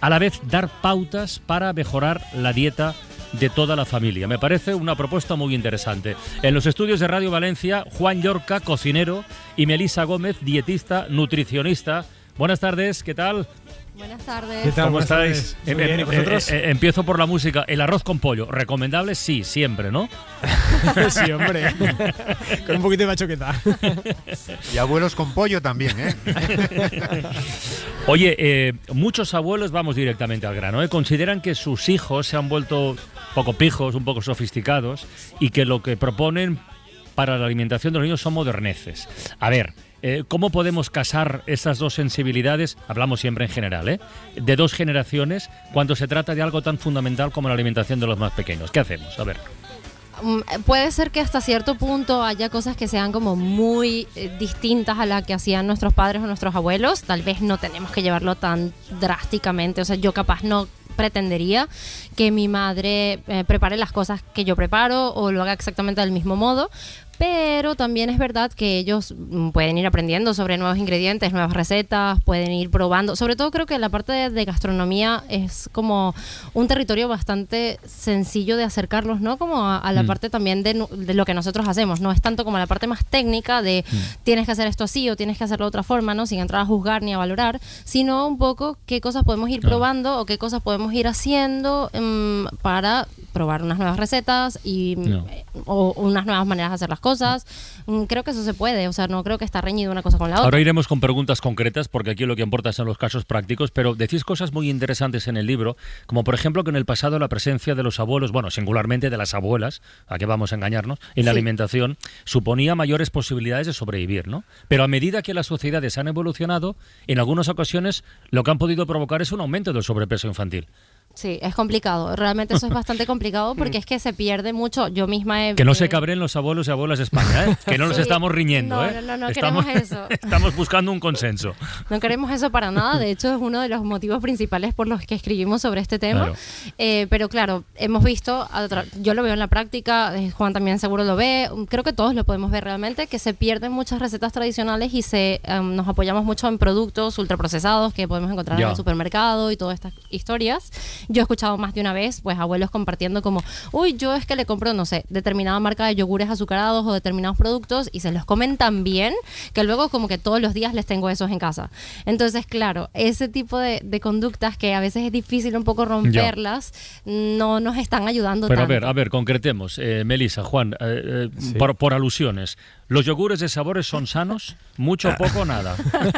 a la vez dar pautas para mejorar la dieta de toda la familia. Me parece una propuesta muy interesante. En los estudios de Radio Valencia, Juan Llorca, cocinero, y Melisa Gómez, dietista, nutricionista. Buenas tardes, ¿qué tal? Buenas tardes. ¿Qué tal? ¿Cómo estáis? Muy bien, ¿y vosotros? Empiezo por la música. El arroz con pollo, recomendable, sí, siempre, ¿no? Sí, hombre. Con un poquito de machoqueta. Y abuelos con pollo también, ¿eh? Oye, muchos abuelos, vamos directamente al grano, consideran que sus hijos se han vuelto un poco pijos, un poco sofisticados y que lo que proponen para la alimentación de los niños son moderneces. A ver, ¿cómo podemos casar esas dos sensibilidades? Hablamos siempre en general, de dos generaciones cuando se trata de algo tan fundamental como la alimentación de los más pequeños. ¿Qué hacemos? A ver. Puede ser que hasta cierto punto haya cosas que sean como muy distintas a las que hacían nuestros padres o nuestros abuelos. Tal vez no tenemos que llevarlo tan drásticamente. O sea, yo capaz no pretendería que mi madre prepare las cosas que yo preparo o lo haga exactamente del mismo modo. Pero también es verdad que ellos pueden ir aprendiendo sobre nuevos ingredientes, nuevas recetas, pueden ir probando. Sobre todo creo que la parte de gastronomía es como un territorio bastante sencillo de acercarlos, ¿no? Como a la parte también de lo que nosotros hacemos. No es tanto como la parte más técnica de tienes que hacer esto así o tienes que hacerlo de otra forma, ¿no? Sin entrar a juzgar ni a valorar, sino un poco qué cosas podemos ir probando o qué cosas podemos ir haciendo para probar unas nuevas recetas y o unas nuevas maneras de hacer las cosas. Creo que eso se puede, o sea, no creo que está reñido una cosa con la otra. Ahora iremos con preguntas concretas, porque aquí lo que importa son los casos prácticos, pero decís cosas muy interesantes en el libro, como por ejemplo que en el pasado la presencia de los abuelos, bueno, singularmente de las abuelas, ¿a qué vamos a engañarnos?, en la alimentación, suponía mayores posibilidades de sobrevivir, ¿no? Pero a medida que las sociedades han evolucionado, en algunas ocasiones lo que han podido provocar es un aumento del sobrepeso infantil. Sí, es complicado. Realmente eso es bastante complicado porque es que se pierde mucho. Yo misma he... Que no se cabren los abuelos y abuelas de España, que no nos estamos riñendo. No queremos eso. Estamos buscando un consenso. No queremos eso para nada. De hecho, es uno de los motivos principales por los que escribimos sobre este tema. Claro. Pero claro, hemos visto, yo lo veo en la práctica, Juan también seguro lo ve, creo que todos lo podemos ver realmente, que se pierden muchas recetas tradicionales y nos apoyamos mucho en productos ultraprocesados que podemos encontrar en el supermercado y todas estas historias. Yo he escuchado más de una vez, pues, abuelos compartiendo como, uy, yo es que le compro, no sé, determinada marca de yogures azucarados o determinados productos y se los comen tan bien que luego como que todos los días les tengo esos en casa. Entonces, claro, ese tipo de conductas que a veces es difícil un poco romperlas, no nos están ayudando tanto. Pero a ver, concretemos. Melisa, Juan, por alusiones. ¿Los yogures de sabores son sanos? ¿Mucho, poco, nada?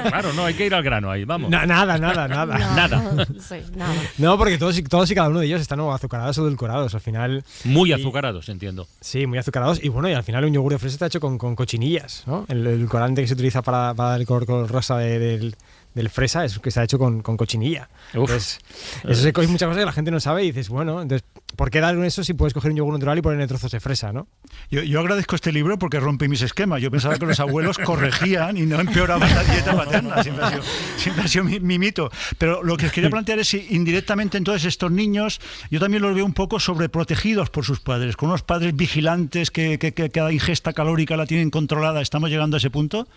Claro, no, hay que ir al grano ahí, vamos. Nada. Nada. Sí, nada. No, porque todos y cada uno de ellos están azucarados o edulcorados, al final. Muy azucarados, entiendo. Sí, muy azucarados. Y bueno, y al final un yogur de fresa está hecho con cochinillas, ¿no? El edulcorante que se utiliza para dar el color rosa del fresa es que está hecho con cochinilla. Entonces, eso hay muchas cosas que la gente no sabe y dices, bueno, entonces, ¿por qué dar eso si puedes coger un yogur natural y ponerle trozos de fresa, ¿no? Yo agradezco este libro porque rompe mis esquemas. Yo pensaba que los abuelos corregían y no empeoraban la dieta materna. Siempre ha sido mi mito. Pero lo que os quería plantear es si indirectamente entonces estos niños, yo también los veo un poco sobreprotegidos por sus padres, con unos padres vigilantes que cada ingesta calórica la tienen controlada. ¿Estamos llegando a ese punto?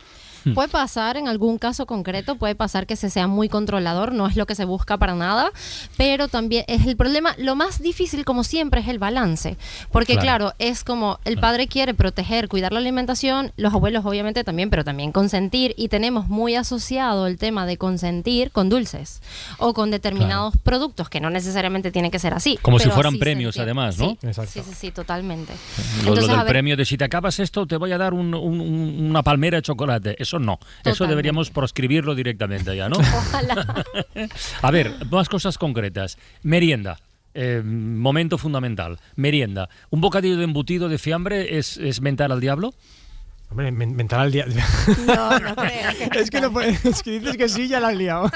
Puede pasar, en algún caso concreto, puede pasar que se sea muy controlador, no es lo que se busca para nada, pero también es el problema, lo más difícil como siempre es el balance, porque claro es como el padre quiere proteger, cuidar la alimentación, los abuelos obviamente también, pero también consentir, y tenemos muy asociado el tema de consentir con dulces o con determinados productos, que no necesariamente tiene que ser así. Como si fueran premios además, ¿no? Sí, totalmente. Lo del premio de si te acabas esto te voy a dar una palmera de chocolate, eso no. Totalmente. Eso deberíamos proscribirlo directamente ya, ¿no? Ojalá. A ver, más cosas concretas. Merienda. momento fundamental, merienda. ¿Un bocadillo de embutido de fiambre es mentar al diablo? Hombre, mental al diablo. No creo. Es que dices que sí, ya la has liado.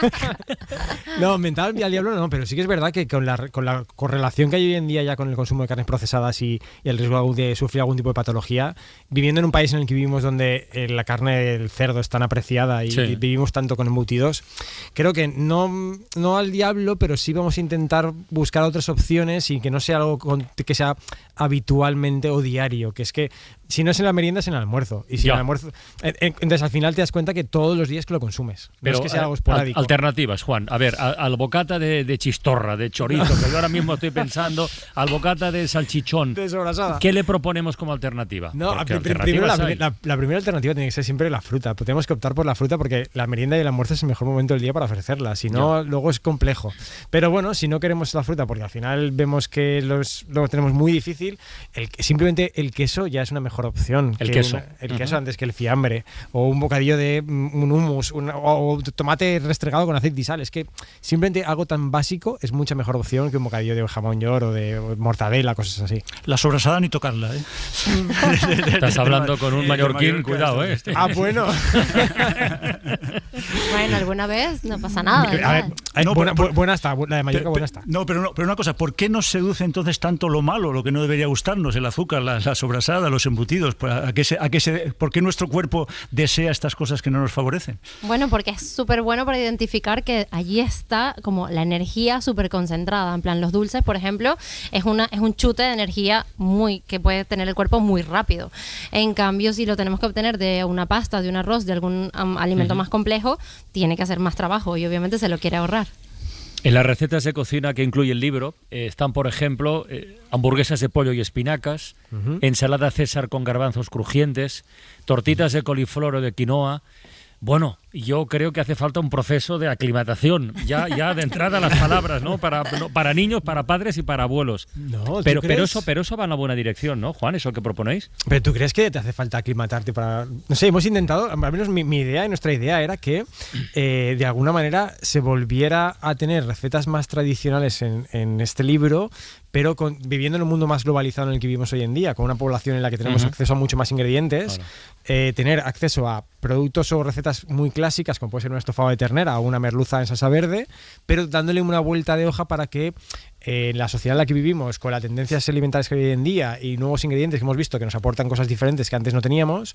No, mental al diablo no, pero sí que es verdad que con la correlación que hay hoy en día ya con el consumo de carnes procesadas y el riesgo de sufrir algún tipo de patología, viviendo en un país en el que vivimos donde la carne del cerdo es tan apreciada y vivimos tanto con embutidos, creo que no al diablo, pero sí vamos a intentar buscar otras opciones y que no sea algo que sea habitualmente o diario, que es que si no es en la merienda es en el almuerzo. Y si en el almuerzo, entonces al final te das cuenta que todos los días que lo consumes. Pero no es que sea algo esporádico. Alternativas, Juan. A ver, al bocata de chistorra, de chorizo, que yo ahora mismo estoy pensando, al bocata de salchichón. De sobrasada. ¿Qué le proponemos como alternativa? No, primero la primera alternativa tiene que ser siempre la fruta. Tenemos que optar por la fruta porque la merienda y el almuerzo es el mejor momento del día para ofrecerla. Si no, luego es complejo. Pero bueno, si no queremos la fruta, porque al final vemos que lo tenemos muy difícil, simplemente el queso ya es una mejor opción. El queso antes que el fiambre, o un bocadillo de un hummus, o tomate restregado con aceite y sal. Es que simplemente algo tan básico es mucha mejor opción que un bocadillo de jamón york o de mortadela, cosas así. La sobrasada ni tocarla, ¿eh? Estás hablando con un mallorquín, cuidado, ¿eh? Ah, bueno. Bueno, alguna vez no pasa nada. A ver, buena está, la de Mallorca buena está. No, pero una cosa, ¿por qué nos seduce entonces tanto lo malo, lo que no debería gustarnos, el azúcar, la sobrasada, los embutidos? ¿Por qué nuestro cuerpo desea estas cosas que no nos favorecen? Bueno, porque es súper bueno para identificar que allí está como la energía súper concentrada. En plan, los dulces, por ejemplo, es un chute de energía que puede tener el cuerpo muy rápido. En cambio, si lo tenemos que obtener de una pasta, de un arroz, de algún alimento más complejo, tiene que hacer más trabajo y obviamente se lo quiere ahorrar. En las recetas de cocina que incluye el libro están, por ejemplo, hamburguesas de pollo y espinacas, ensalada César con garbanzos crujientes, tortitas de coliflor o de quinoa. Bueno, yo creo que hace falta un proceso de aclimatación, ya de entrada las palabras, ¿no? Para niños, para padres y para abuelos. No, pero eso va en la buena dirección, ¿no, Juan? ¿Eso que proponéis? Pero ¿tú crees que te hace falta aclimatarte para...? No sé, hemos intentado, al menos mi idea y nuestra idea era que de alguna manera se volviera a tener recetas más tradicionales en este libro, pero viviendo en un mundo más globalizado en el que vivimos hoy en día, con una población en la que tenemos acceso a mucho más ingredientes, tener acceso a productos o recetas muy clásicas, como puede ser un estofado de ternera o una merluza en salsa verde, pero dándole una vuelta de hoja para que en la sociedad en la que vivimos, con las tendencias alimentarias que hay hoy en día y nuevos ingredientes que hemos visto que nos aportan cosas diferentes que antes no teníamos,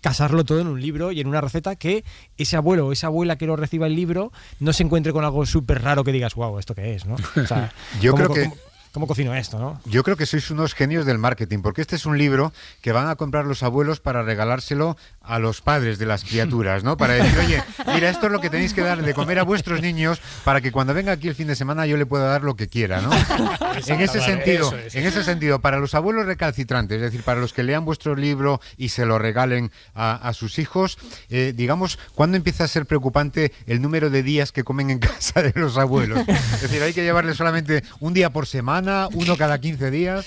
casarlo todo en un libro y en una receta que ese abuelo o esa abuela que lo reciba el libro no se encuentre con algo súper raro que digas, wow, ¿esto qué es? ¿No? O sea, yo creo que... ¿Cómo cocino esto, no? Yo creo que sois unos genios del marketing, porque este es un libro que van a comprar los abuelos para regalárselo a los padres de las criaturas, ¿no? Para decir, oye, mira, esto es lo que tenéis que dar de comer a vuestros niños para que cuando venga aquí el fin de semana yo le pueda dar lo que quiera, ¿no? En ese sentido, para los abuelos recalcitrantes, es decir, para los que lean vuestro libro y se lo regalen a sus hijos, digamos, ¿cuándo empieza a ser preocupante el número de días que comen en casa de los abuelos? Es decir, hay que llevarles solamente un día por semana, uno cada 15 días.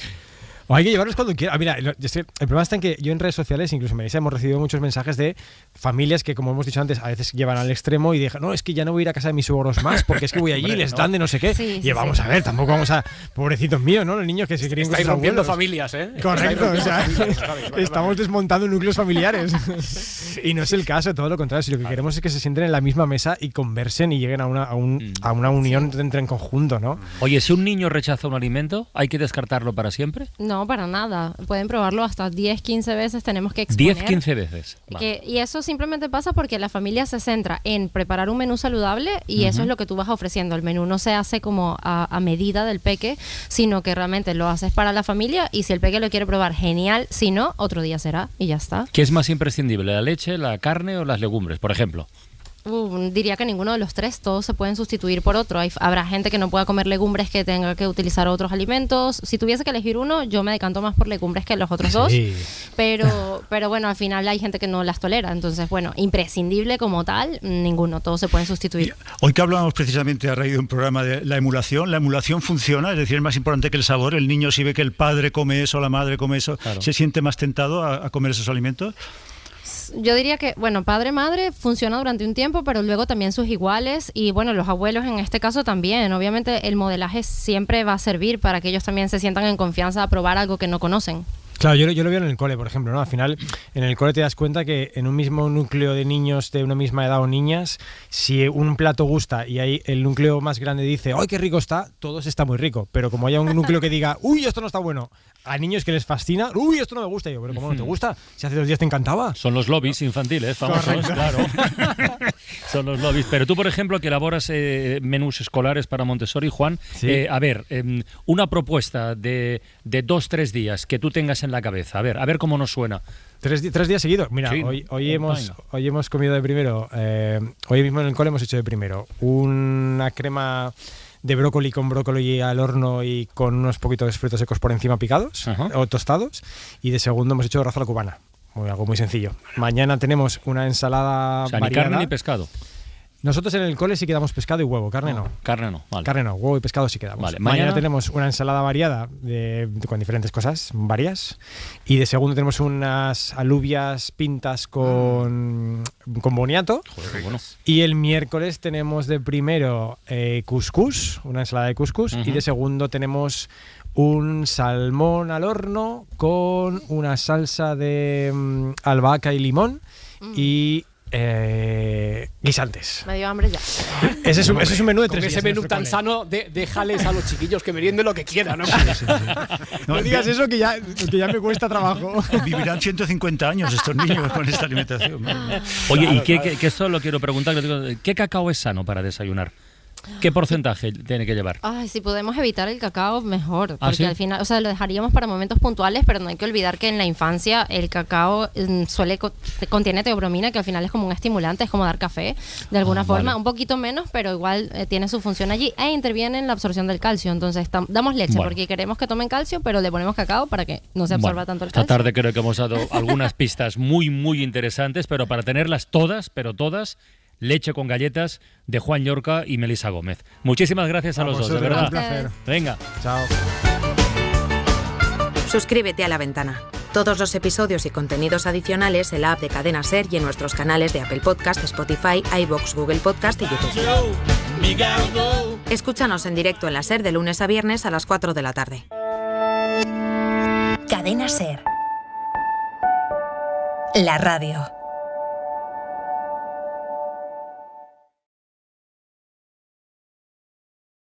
O hay que llevarlos cuando quieran. Mira, el problema está en que yo en redes sociales, incluso en Melissa, hemos recibido muchos mensajes de familias que, como hemos dicho antes, a veces llevan al extremo y dejan, no, es que ya no voy a ir a casa de mis suegros más porque es que voy allí y les dan de no sé qué. Y vamos a ver, tampoco vamos a... Pobrecitos míos, ¿no? Los niños que se creen con sus rompiendo abuelos. familias, ¿eh? Correcto, o sea, estamos desmontando núcleos familiares. Y no es el caso, todo lo contrario. Si lo que queremos es que se sienten en la misma mesa y conversen y lleguen a una unión entre en conjunto, ¿no? Oye, si un niño rechaza un alimento, ¿hay que descartarlo para siempre? No, para nada. Pueden probarlo hasta 10, 15 veces, tenemos que exponer. 10, 15 veces. Vale. Y eso simplemente pasa porque la familia se centra en preparar un menú saludable y eso es lo que tú vas ofreciendo. El menú no se hace como a medida del peque, sino que realmente lo haces para la familia y si el peque lo quiere probar, genial. Si no, otro día será y ya está. ¿Qué es más imprescindible, la leche, la carne o las legumbres, por ejemplo? Diría que ninguno de los tres, todos se pueden sustituir por otro. Habrá gente que no pueda comer legumbres que tenga que utilizar otros alimentos. Si tuviese que elegir uno, yo me decanto más por legumbres que los otros dos. Pero bueno, al final hay gente que no las tolera. Entonces, bueno, imprescindible como tal, ninguno, todos se pueden sustituir. Hoy que hablábamos precisamente a raíz de un programa de la emulación funciona, es decir, es más importante que el sabor. El niño, si ve que el padre come eso, la madre come eso, ¿se siente más tentado a comer esos alimentos? Yo diría que, bueno, padre-madre funciona durante un tiempo, pero luego también sus iguales y, bueno, los abuelos en este caso también. Obviamente el modelaje siempre va a servir para que ellos también se sientan en confianza a probar algo que no conocen. Claro, yo lo veo en el cole, por ejemplo, ¿no? Al final, en el cole te das cuenta que en un mismo núcleo de niños de una misma edad o niñas, si un plato gusta y hay el núcleo más grande dice, ¡ay, qué rico está!, todos está muy rico. Pero como haya un núcleo que diga, ¡uy, esto no está bueno!, a niños que les fascina, ¡uy, esto no me gusta! Y yo, ¿pero cómo no te gusta? Si hace 2 días te encantaba. Son los lobbies infantiles, famosos, claro. Son los lobbies. Pero tú, por ejemplo, que elaboras menús escolares para Montessori, Juan, sí. A ver, una propuesta de 2-3 días que tú tengas en la cabeza. A ver cómo nos suena. 3 días seguidos. Mira, Sí, hoy hemos comido de primero, hoy mismo en el cole hemos hecho de primero una crema de brócoli con brócoli al horno y con unos poquitos de frutos secos por encima picados o tostados, y de segundo hemos hecho raza a la cubana. Algo muy sencillo. Mañana tenemos una ensalada Ni variada. carne ni pescado. Nosotros en el cole sí quedamos pescado y huevo, carne no. Carne no, vale. Carne no, huevo y pescado sí quedamos. Vale, mañana mañana tenemos una ensalada variada con diferentes cosas, varias. Y de segundo tenemos unas alubias pintas con boniato. Joder, qué bueno. Y el miércoles tenemos de primero cuscús, una ensalada de cuscús. Y de segundo tenemos un salmón al horno con una salsa de albahaca y limón y guisantes. Me dio hambre ya. Ese es un menú de 3 días. Ese menú tan sano, déjales a los chiquillos que merienden lo que quieran, ¿no? No digas eso que ya me cuesta trabajo. Vivirán 150 años estos niños con esta alimentación. Oye, y que esto lo quiero preguntar, ¿qué cacao es sano para desayunar? ¿Qué porcentaje tiene que llevar? Ay, si podemos evitar el cacao, mejor. Porque ¿sí? al final, o sea, lo dejaríamos para momentos puntuales, pero no hay que olvidar que en la infancia el cacao contiene teobromina, que al final es como un estimulante, es como dar café, de alguna forma. Vale. Un poquito menos, pero igual tiene su función allí e interviene en la absorción del calcio. Entonces, damos leche porque queremos que tomen calcio, pero le ponemos cacao para que no se absorba tanto el calcio. Esta tarde creo que hemos dado algunas pistas muy, muy interesantes, pero para tenerlas todas, Leche con galletas de Juan Llorca y Melissa Gómez. Muchísimas gracias a los dos, de verdad. Un placer. Venga. Chao. Suscríbete a La Ventana. Todos los episodios y contenidos adicionales en la app de Cadena SER y en nuestros canales de Apple Podcast, Spotify, iVoox, Google Podcast y YouTube. Escúchanos en directo en la SER de lunes a viernes a las 4 de la tarde. Cadena SER. La radio.